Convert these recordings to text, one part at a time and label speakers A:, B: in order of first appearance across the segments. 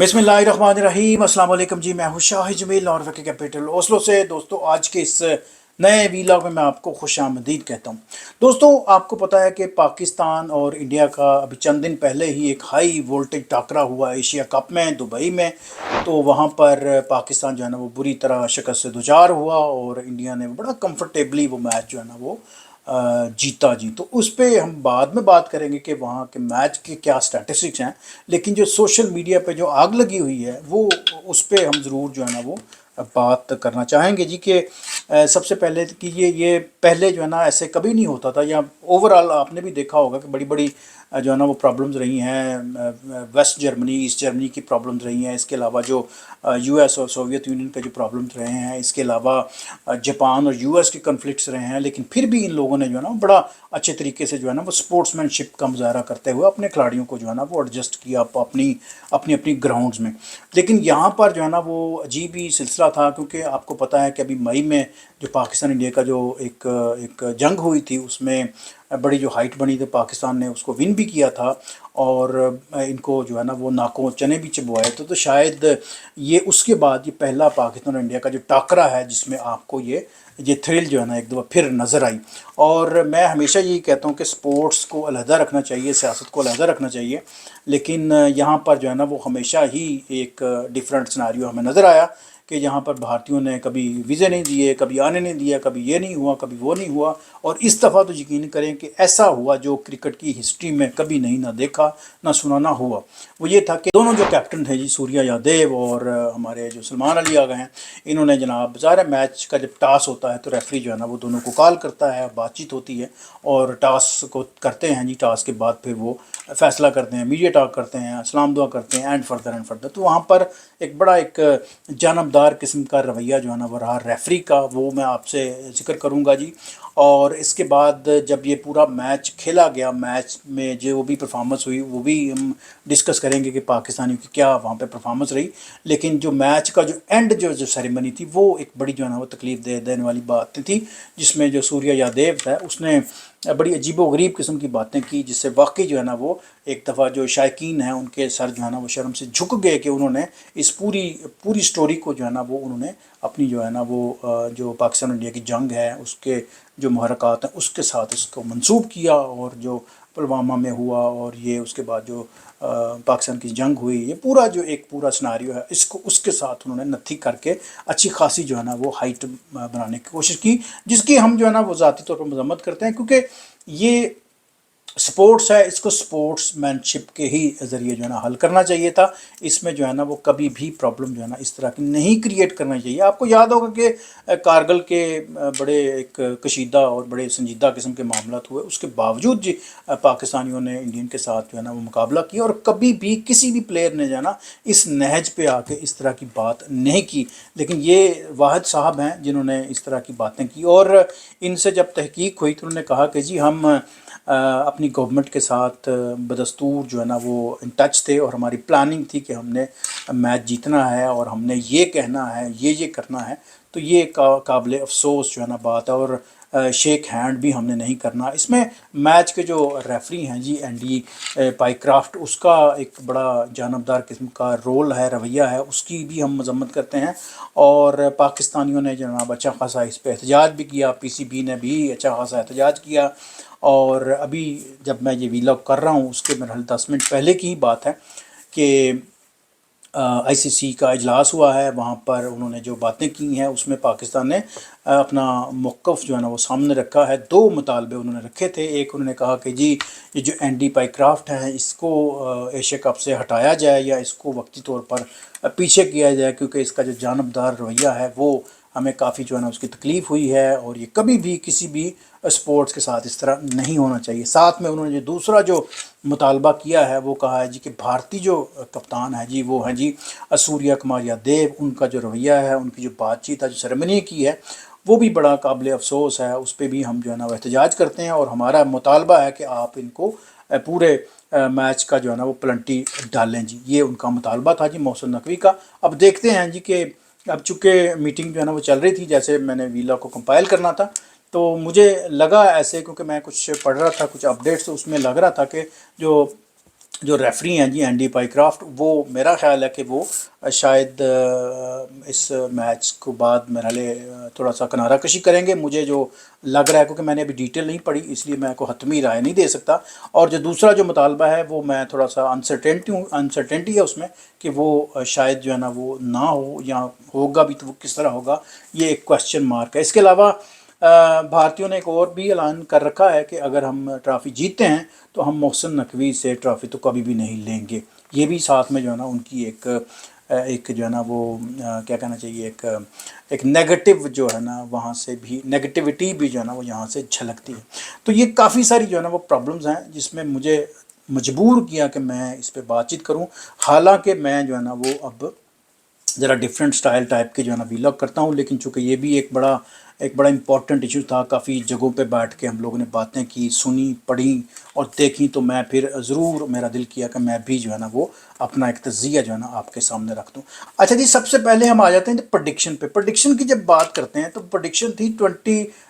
A: बिस्मिल्लाहिर्रहमानिर्रहीम। अस्सलाम वालेकुम जी, मैं हूँ शाहिद जमील और वकी कैपिटल ओस्लो से। दोस्तों, आज के इस नए वीलॉग में मैं आपको खुश आमदीद कहता हूँ। दोस्तों, आपको पता है कि पाकिस्तान और इंडिया का अभी चंद दिन पहले ही एक हाई वोल्टेज टाकरा हुआ एशिया कप में दुबई में। तो वहाँ पर पाकिस्तान जो है ना वो बुरी तरह शिकस्त से दुचार हुआ और इंडिया ने बड़ा कंफर्टेबली वो मैच जो है ना वो जीता जी। तो उस पर हम बाद में बात करेंगे कि वहाँ के मैच के क्या स्टैटिस्टिक्स हैं। लेकिन जो सोशल मीडिया पे जो आग लगी हुई है वो उस पर हम ज़रूर जो है ना वो बात करना चाहेंगे जी। कि सबसे पहले कि ये पहले जो है ना ऐसे कभी नहीं होता था, या ओवरऑल आपने भी देखा होगा कि बड़ी बड़ी जो है ना वो प्रॉब्लम्स रही हैं। वेस्ट जर्मनी, ईस्ट जर्मनी की प्रॉब्लम्स रही हैं। इसके अलावा जो यूएस और सोवियत यूनियन के जो प्रॉब्लम्स रहे हैं। इसके अलावा जापान और यूएस के कन्फ्लिक्ट्स रहे हैं। लेकिन फिर भी इन लोगों ने जो है ना बड़ा अच्छे तरीके से जो है ना वो स्पोर्ट्समैनशिप का मुजाहरा करते हुए अपने खिलाड़ियों को जो है ना वो एडजस्ट किया अपनी अपनी अपनी ग्राउंड्स में। लेकिन यहाँ पर जो है ना वो अजीब ही सिलसिला था, क्योंकि आपको पता है कि अभी मई में जो पाकिस्तान इंडिया का जो एक एक जंग हुई थी उसमें बड़ी जो हाइट बनी थी, पाकिस्तान ने उसको विन भी किया था। और इनको जो है ना वो नाकों चने भी चबवाए तो शायद ये उसके बाद ये पहला पाकिस्तान और इंडिया का जो टाकरा है जिसमें आपको ये थ्रिल जो है ना एक दफ़ा फिर नज़र आई। और मैं हमेशा यही कहता हूँ कि स्पोर्ट्स को अलहदा रखना चाहिए, सियासत को अलहदा रखना चाहिए। लेकिन यहाँ पर जो है ना वो हमेशा ही एक डिफरेंट सिनारियो हमें नज़र आया कि यहाँ पर भारतीयों ने कभी वीज़े नहीं दिए, कभी आने नहीं दिया, कभी ये नहीं हुआ, कभी वो नहीं हुआ। और इस दफ़ा तो यकीन करें कि ऐसा हुआ जो क्रिकेट की हिस्ट्री में कभी नहीं ना देखा ना सुना ना हुआ। वो ये था कि दोनों जो कैप्टन थे जी, सूर्या यादव और हमारे जो सलमान अली आ गए हैं, इन्होंने जनाब ज़ाहिर मैच का जब टास होता है तो रेफरी जो है ना वो दोनों को कॉल करता है, बातचीत होती है और टास को करते हैं जी। टास के बाद फिर वो फैसला करते हैं, मीडिया टॉक करते हैं, सलाम दुआ करते हैं एंड फर्दर। तो वहाँ पर एक बड़ा एक जानबदार किस्म का रवैया जो है ना वो रहा रेफरी का, वो मैं आपसे जिक्र करूँगा जी। और इसके बाद जब ये पूरा मैच खेला गया, मैच में जो भी परफॉर्मेंस हुई वो भी हम डिस्कस करेंगे कि पाकिस्तानियों की क्या वहाँ पे परफॉर्मेंस रही। लेकिन जो मैच का जो एंड जो सेरेमनी थी वो एक बड़ी जो है ना वो तकलीफ देने वाली बात थी, जिसमें जो सूर्या यादव था उसने बड़ी अजीबोगरीब किस्म की बातें की, जिससे वाकई जो है ना वो एक दफ़ा जो शायकीन हैं उनके सर जो है ना वो शर्म से झुक गए कि उन्होंने इस पूरी पूरी स्टोरी को जो है ना वो उन्होंने अपनी जो है ना वो जो पाकिस्तान इंडिया की जंग है उसके जो मुहरक़ात हैं उसके साथ इसको मंसूब किया। और जो पुलवामा में हुआ और ये उसके बाद जो पाकिस्तान की जंग हुई, ये पूरा जो एक पूरा सिनारियो है इसको उसके साथ उन्होंने नत्थी करके अच्छी खासी जो है ना वो हाइट बनाने की कोशिश की, जिसकी हम जो है ना वो ज़ाती तौर पर मज़म्मत करते हैं। क्योंकि ये स्पोर्ट्स है, इसको स्पोर्ट्समैनशिप के ही ज़रिए जो है ना हल करना चाहिए था। इसमें जो है ना वो कभी भी प्रॉब्लम जो है ना इस तरह की नहीं क्रिएट करना चाहिए। आपको याद होगा कि कारगिल के बड़े एक कशीदा और बड़े संजीदा किस्म के मामला हुए, उसके बावजूद जी पाकिस्तानियों ने इंडियन के साथ जो है ना वो मुकाबला किया और कभी भी किसी भी प्लेयर ने जो है ना इस नहज पे आके इस तरह की बात नहीं की। लेकिन ये वाहिद साहब हैं जिन्होंने इस तरह की बातें की। और इनसे जब तहकीक हुई तो उन्होंने कहा कि जी हम अपनी गवर्नमेंट के साथ बदस्तूर जो है ना वो इन टच थे और हमारी प्लानिंग थी कि हमने मैच जीतना है और हमने ये कहना है, ये करना है। तो ये काबिल अफसोस जो है ना बात है। और शेक हैंड भी हमने नहीं करना। इसमें मैच के जो रेफरी हैं जी एंडी पाइक्राफ्ट, उसका एक बड़ा जानबदार किस्म का रोल है, रवैया है, उसकी भी हम मजम्मत करते हैं। और पाकिस्तानियों ने जनाब अच्छा खासा इस पर एहतजाज भी किया, पीसीबी ने भी अच्छा खासा एहतजाज किया। और अभी जब मैं ये वीलॉग कर रहा हूँ उसके मेरे 10 मिनट पहले की ही बात है कि आईसीसी का इजलास हुआ है। वहाँ पर उन्होंने जो बातें की हैं उसमें पाकिस्तान ने अपना मौक़िफ़ जो है ना वो सामने रखा है। दो मुतालबे उन्होंने रखे थे। एक उन्होंने कहा कि जी ये जो एंडी पाइक्राफ्ट है इसको एशिया कप से हटाया जाए या इसको वक्ती तौर पर पीछे किया जाए, क्योंकि इसका जो जानबदार रवैया है वो हमें काफ़ी जो है ना उसकी तकलीफ़ हुई है और ये कभी भी किसी भी स्पोर्ट्स के साथ इस तरह नहीं होना चाहिए। साथ में उन्होंने जो दूसरा जो मुतालबा किया है वो कहा है जी कि भारतीय जो कप्तान है जी वो हैं जी सूर्या कुमार यादव, उनका जो रवैया है, उनकी जो बातचीत है, जो सेरेमनी की है, वो भी बड़ा काबिल अफसोस है। उस पर भी हम जो है ना वो एहतजाज करते हैं और हमारा मुतालबा है कि आप इनको पूरे मैच का जो है ना वो पेनल्टी डालें जी। ये उनका मुतालबा था जी मोहसिन नकवी का। अब देखते हैं जी कि अब चूँकि मीटिंग जो है ना वो चल रही थी, जैसे मैंने वीला को कंपाइल करना था तो मुझे लगा ऐसे, क्योंकि मैं कुछ पढ़ रहा था कुछ अपडेट्स, तो उसमें लग रहा था कि जो जो रेफरी हैं जी एंडी पाइक्राफ्ट, वो मेरा ख्याल है कि वो शायद इस मैच को बाद मेरा ले थोड़ा सा किनारा कशी करेंगे, मुझे जो लग रहा है, क्योंकि मैंने अभी डिटेल नहीं पढ़ी इसलिए मैं को हतमी राय नहीं दे सकता। और जो दूसरा जो मुतालबा है वो मैं थोड़ा सा अनसर्टेनिटी है उसमें कि वो शायद जो है ना वो ना हो, या होगा भी तो वो किस तरह होगा, ये एक क्वेश्चन मार्क है। इसके अलावा भारतीयों ने एक और भी ऐलान कर रखा है कि अगर हम ट्रॉफ़ी जीतते हैं तो हम मोहसिन नकवी से ट्रॉफ़ी तो कभी भी नहीं लेंगे। ये भी साथ में जो है ना उनकी एक जो है ना वो क्या कहना चाहिए, एक नेगेटिव जो है ना वहाँ से भी नेगेटिविटी भी जो है ना वो यहाँ से झलकती है। तो ये काफ़ी सारी जो है ना वो प्रॉब्लम्स हैं जिसमें मुझे मजबूर किया कि मैं इस पे बातचीत करूं। हालांकि मैं जो है ना वो अब ज़रा डिफरेंट स्टाइल टाइप के जो है ना वीलॉग करता हूँ, लेकिन चूँकि ये भी एक बड़ा इम्पॉर्टेंट इशू था, काफ़ी जगहों पे बैठ के हम लोगों ने बातें की, सुनी, पढ़ी और देखी, तो मैं फिर ज़रूर मेरा दिल किया कि मैं भी जो है ना वो अपना एक तज़िया जो है ना आपके सामने रख दूँ। अच्छा जी, सबसे पहले हम आ जाते हैं प्रडिक्शन पे। प्रडिक्शन की जब बात करते हैं तो प्रडिक्शन थी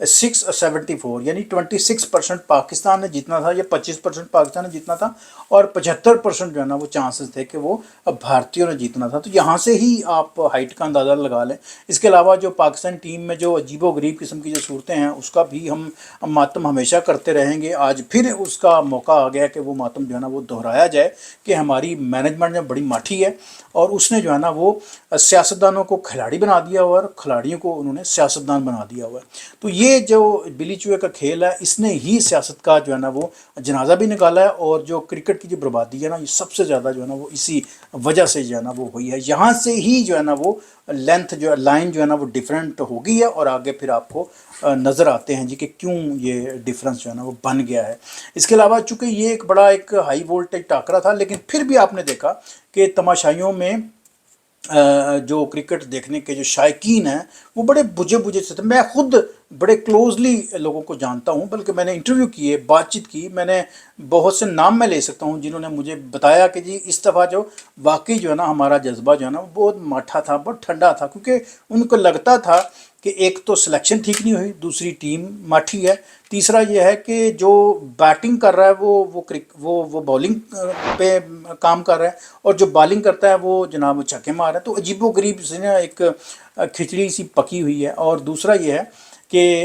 A: 26-74, यानी 26% पाकिस्तान ने जीतना था या 25% पाकिस्तान ने जीतना था, और 75% जो है ना वो चांसेस थे कि वो भारतीयों ने जीतना था। तो यहाँ से ही आप हाइट का अंदाज़ा लगा लें। इसके अलावा जो पाकिस्तान टीम में जो अजीबो गरीब किस्म की जो सूरतें हैं उसका भी हम मातम हमेशा करते रहेंगे। आज फिर उसका मौका आ गया कि वो मातम जो है ना वो दोहराया जाए कि हमारी मैनेजमेंट जो बड़ी माठी है और उसने जो है ना वो सियासतदानों को खिलाड़ी बना दिया हुआ है और खिलाड़ियों को उन्होंने सियासतदान बना दिया हुआ है। तो ये जो बिली चूहे का खेल है इसने ही सियासत का जो है ना वो जनाजा भी निकाला है, और जो क्रिकेट की जो बर्बादी है ना ये सबसे ज़्यादा जो है ना वो इसी वजह से जो है ना वो हुई है। यहाँ से ही जो है ना वो लेंथ जो है, लाइन जो है ना वो डिफरेंट हो गई है, और आगे फिर आपको नज़र आते हैं जी कि क्यों ये डिफरेंस जो है ना वो बन गया है। इसके अलावा चूँकि ये एक हाई वोल्टेज टाकरा था, लेकिन फिर भी आपने देखा कि तमाशाइयों में जो क्रिकेट देखने के जो शायकीन हैं वो बड़े बुझे बुझे से थे। मैं खुद बड़े क्लोजली लोगों को जानता हूँ, बल्कि मैंने इंटरव्यू किए, बातचीत की, मैंने बहुत से नाम मैं ले सकता हूँ जिन्होंने मुझे बताया कि जी इस दफ़ा जो वाकई जो है ना हमारा जज्बा जो है ना वो बहुत माठा था, बहुत ठंडा था, क्योंकि उनको लगता था कि एक तो सिलेक्शन ठीक नहीं हुई, दूसरी टीम माठी है, तीसरा ये है कि जो बैटिंग कर रहा है वो बॉलिंग पे काम कर रहा है, और जो बॉलिंग करता है वो जनाब छक्के मार रहा है। तो अजीबो गरीब से ना एक खिचड़ी सी पकी हुई है। और दूसरा ये है कि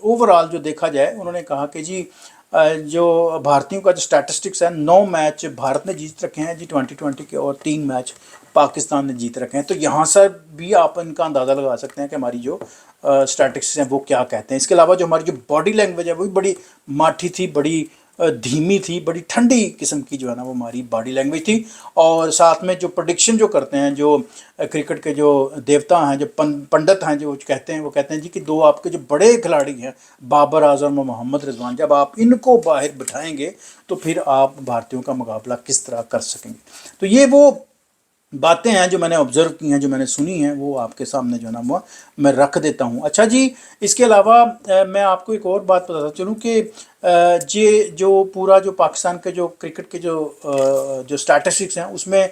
A: ओवरऑल जो देखा जाए, उन्होंने कहा कि जी जो भारतीयों का जो स्टैटिस्टिक्स है, 9 मैच भारत ने जीत रखे हैं जी 2020 के, और 3 मैच पाकिस्तान ने जीत रखे हैं। तो यहाँ से भी आप इनका अंदाज़ा लगा सकते हैं कि हमारी जो स्टैटिस्टिक्स हैं वो क्या कहते हैं। इसके अलावा जो हमारी जो बॉडी लैंग्वेज है वो भी बड़ी माठी थी, बड़ी धीमी थी, बड़ी ठंडी किस्म की जो है ना वो हमारी बॉडी लैंग्वेज थी। और साथ में जो प्रेडिक्शन जो करते हैं, जो क्रिकेट के जो देवता हैं, जो पंडित हैं, जो कहते हैं, वो कहते हैं जी कि दो आपके जो बड़े खिलाड़ी हैं बाबर आजम और मोहम्मद रिजवान, जब आप इनको बाहर बिठाएंगे तो फिर आप भारतीयों का मुकाबला किस तरह कर सकेंगे। तो ये वो बातें हैं जो मैंने ऑब्ज़र्व की हैं, जो मैंने सुनी हैं, वो आपके सामने जो है ना वो मैं रख देता हूँ। अच्छा जी, इसके अलावा मैं आपको एक और बात बताता चलूँ कि ये जो पूरा जो पाकिस्तान के जो क्रिकेट के जो स्टैटिस्टिक्स हैं उसमें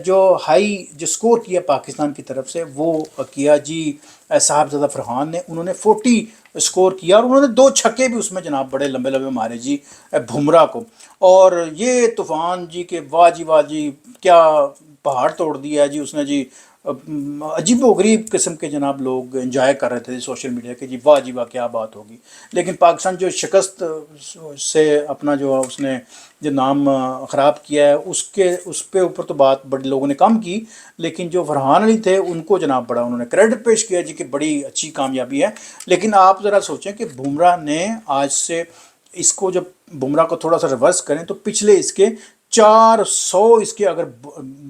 A: जो हाई जो स्कोर किया पाकिस्तान की तरफ से वो किया जी साहबजादा फरहान ने। उन्होंने 40 स्कोर किया और उन्होंने 2 छक्के भी उसमें जनाब बड़े लंबे लंबे मारे जी बुमराह को। और ये तूफ़ान जी के वाह जी क्या पहाड़ तोड़ दिया है जी उसने जी। अजीबो गरीब किस्म के जनाब लोग एंजॉय कर रहे थे सोशल मीडिया के, जी वाह क्या बात होगी। लेकिन पाकिस्तान जो शिकस्त से अपना जो उसने जो नाम ख़राब किया है उस पे ऊपर तो बात बड़े लोगों ने कम की, लेकिन जो फरहान अली थे उनको जनाब बड़ा उन्होंने क्रेडिट पेश किया जी कि बड़ी अच्छी कामयाबी है। लेकिन आप ज़रा सोचें कि बुमराह ने आज से इसको जब बुमराह को थोड़ा सा रिवर्स करें तो पिछले इसके 400 इसके अगर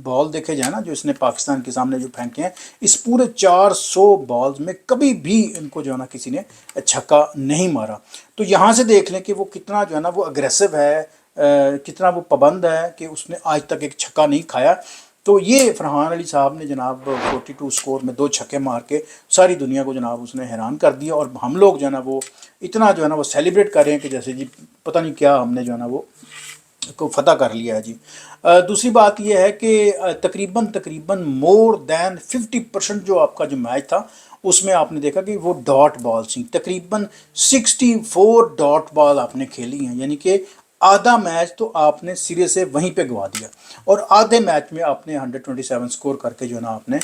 A: बॉल देखे जाए ना जो इसने पाकिस्तान के सामने जो फेंके हैं, इस पूरे 400 बॉल्स में कभी भी इनको जो है ना किसी ने छक्का नहीं मारा। तो यहाँ से देख लें कि वो कितना जो है ना वो अग्रेसिव है, कितना वो पाबंद है कि उसने आज तक एक छक्का नहीं खाया। तो ये फरहान अली साहब ने जनाब 42 स्कोर में 2 छक्के मार के सारी दुनिया को जनाब उसने हैरान कर दिया, और हम लोग जो है ना वो इतना जो है ना वो सेलिब्रेट कर रहे हैं कि जैसे जी पता नहीं क्या हमने जो है ना वो को फतह कर लिया है जी। दूसरी बात यह है कि तकरीबन मोर दैन 50% जो आपका जो मैच था उसमें आपने देखा कि वो डॉट बॉल थी। तकरीबन 64 डॉट बॉल आपने खेली हैं, यानी कि आधा मैच तो आपने सिरे से वहीं पे गवा दिया, और आधे मैच में आपने 127 स्कोर करके जो है ना आपने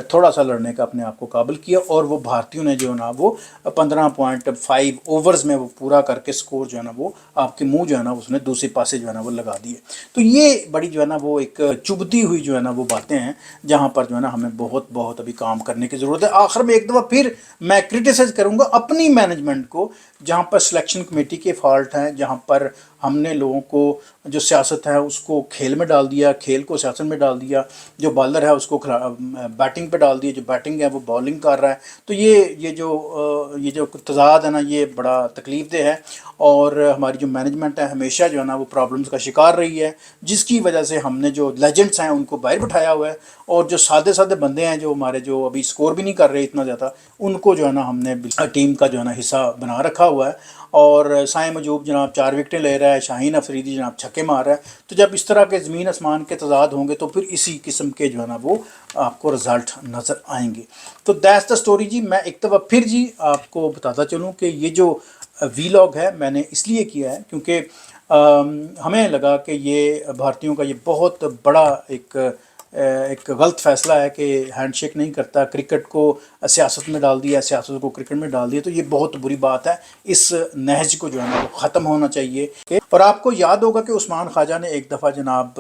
A: थोड़ा सा लड़ने का अपने आप को काबिल किया, और वो भारतीयों ने जो है ना वो 15.5 ओवर्स में वो पूरा करके स्कोर जो है ना वो आपके मुंह जो है ना उसने दूसरे पासे जो है ना वो लगा दिए। तो ये बड़ी जो है ना वो एक चुभती हुई जो है ना वो बातें हैं, जहाँ पर जो है ना हमें बहुत बहुत अभी काम करने की ज़रूरत है। आखिर में एक दफ़ा फिर मैं क्रिटिसाइज करूँगा अपनी मैनेजमेंट को, जहाँ पर सिलेक्शन कमेटी के फॉल्ट हैं, जहाँ पर हमने लोगों को जो सियासत है उसको खेल में डाल दिया, खेल को सियासत में डाल दिया, जो बॉलर है उसको बैटिंग पे डाल दिया, जो बैटिंग है वो बॉलिंग कर रहा है। तो ये जो तजाद है ना ये बड़ा तकलीफ दह है, और हमारी जो मैनेजमेंट है हमेशा जो है ना वो प्रॉब्लम्स का शिकार रही है, जिसकी वजह से हमने जो लेजेंड्स हैं उनको बाहर बिठाया हुआ है, और जो सादे सादे बंदे हैं जो हमारे जो अभी स्कोर भी नहीं कर रहे इतना ज़्यादा, उनको जो है ना हमने टीम का जो है ना हिस्सा बना रखा हुआ है। और साइम मजूब जनाब 4 विकेटें ले रहा है, शाहीन अफरीदी जनाब छक्के मार रहा है। तो जब इस तरह के ज़मीन आसमान के तजाद होंगे तो फिर इसी किस्म के जो है ना वो आपको रिज़ल्ट नज़र आएंगे। तो दैट्स द स्टोरी जी। मैं एक दफ़ा फिर जी आपको बताता चलूँ कि ये जो वीलॉग है मैंने इसलिए किया है क्योंकि हमें लगा कि ये भारतीयों का ये बहुत बड़ा एक गलत फ़ैसला है कि हैंडशेक नहीं करता, क्रिकेट को सियासत में डाल दिया, सियासत को क्रिकेट में डाल दिया। तो ये बहुत बुरी बात है, इस नहज को जो है ना वो ख़त्म होना चाहिए। और आपको याद होगा कि उस्मान ख्वाजा ने एक दफ़ा जनाब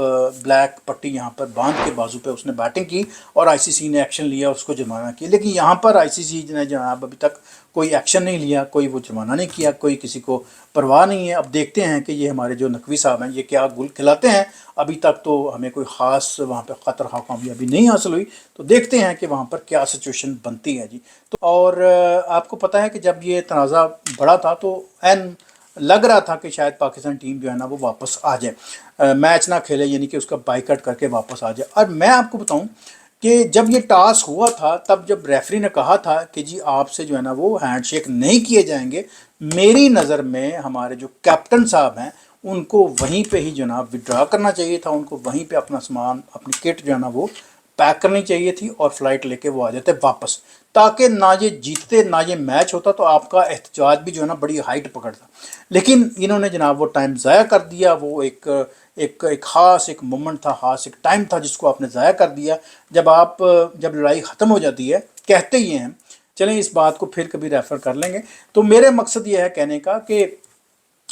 A: ब्लैक पट्टी यहाँ पर बांध के बाजू पे उसने बैटिंग की और आईसीसी ने एक्शन लिया, उसको जुर्माना किया। लेकिन यहाँ पर आईसीसी ने जनाब अभी तक कोई एक्शन नहीं लिया, कोई वो जुर्माना नहीं किया, कोई किसी को परवाह नहीं है। अब देखते हैं कि ये हमारे जो नकवी साहब हैं ये क्या गुल खिलाते हैं। अभी तक तो हमें कोई ख़ास वहाँ पे ख़तर ख़ा कामयाबी नहीं हासिल हुई, तो देखते हैं कि वहाँ पर क्या सिचुएशन बनती है जी। तो और आपको पता है कि जब ये तनाज़ा बड़ा था तो एन लग रहा था कि शायद पाकिस्तान टीम जो है ना वो वापस आ जाए, मैच ना खेले, यानी कि उसका बाइकआउट करके वापस आ जाए। और मैं आपको बताऊं कि जब ये टास्क हुआ था तब जब रेफरी ने कहा था कि जी आपसे जो है ना वो हैंडशेक नहीं किए जाएंगे, मेरी नज़र में हमारे जो कैप्टन साहब हैं उनको वहीं पे ही जनाब विड्रा करना चाहिए था, उनको वहीं पे अपना सामान अपनी किट जो है ना वो पैक करनी चाहिए थी और फ्लाइट लेके वो आ जाते वापस, ताकि ना ये जीतते ना ये मैच होता तो आपका एहतजाज भी जो है ना बड़ी हाइट पकड़ता। लेकिन इन्होंने जनाब वो टाइम ज़ाया कर दिया, वो एक ख़ास एक मोमेंट था, ख़ास एक टाइम था जिसको आपने ज़ाया कर दिया। जब लड़ाई ख़त्म हो जाती है, कहते ही हैं, चलें इस बात को फिर कभी रेफ़र कर लेंगे। तो मेरे मकसद ये है कहने का कि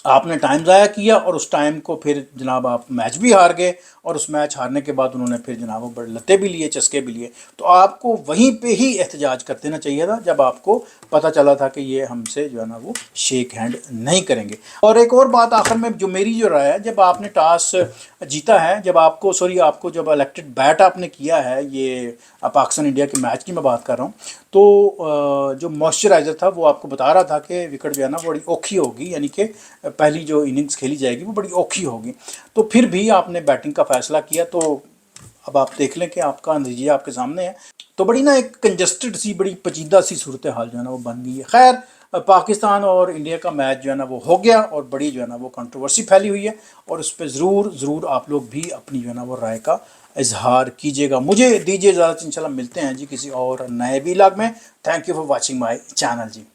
A: आपने टाइम ज़ाया किया और उस टाइम को फिर जनाब आप मैच भी हार गए, और उस मैच हारने के बाद उन्होंने फिर जनाब वो बड़े लत्ते भी लिए, चस्के भी लिए। तो आपको वहीं पे ही एहतजाज कर देना चाहिए था जब आपको पता चला था कि ये हमसे जो है ना वो शेक हैंड नहीं करेंगे। और एक और बात आखिर में जो मेरी जो राय है, जब आपने टॉस जीता है, जब आपको जब इलेक्टेड बैट आपने किया है, ये पाकिस्तान इंडिया के मैच की मैं बात कर रहा हूँ, तो जो मॉइस्चराइज़र था वो आपको बता रहा था कि विकेट जो है ना बड़ी औखी होगी, यानी कि पहली जो इनिंग्स खेली जाएगी वो बड़ी औखी होगी। तो फिर भी आपने बैटिंग का फ़ैसला किया। तो अब आप देख लें कि आपका नतीजा आपके सामने है। तो बड़ी ना एक कंजस्टेड सी बड़ी पेचीदा सी सूरत हाल जो है ना वो बन गई है। खैर पाकिस्तान और इंडिया का मैच जो है ना वो हो गया, और बड़ी जो है ना वो कंट्रोवर्सी फैली हुई है, और उस पर ज़रूर आप लोग भी अपनी जो है ना वो राय का इजहार कीजिएगा। मुझे दीजिए इजाज़त, इंशाल्लाह मिलते हैं जी किसी और नए व्लॉग में। Thank you for watching my channel ji.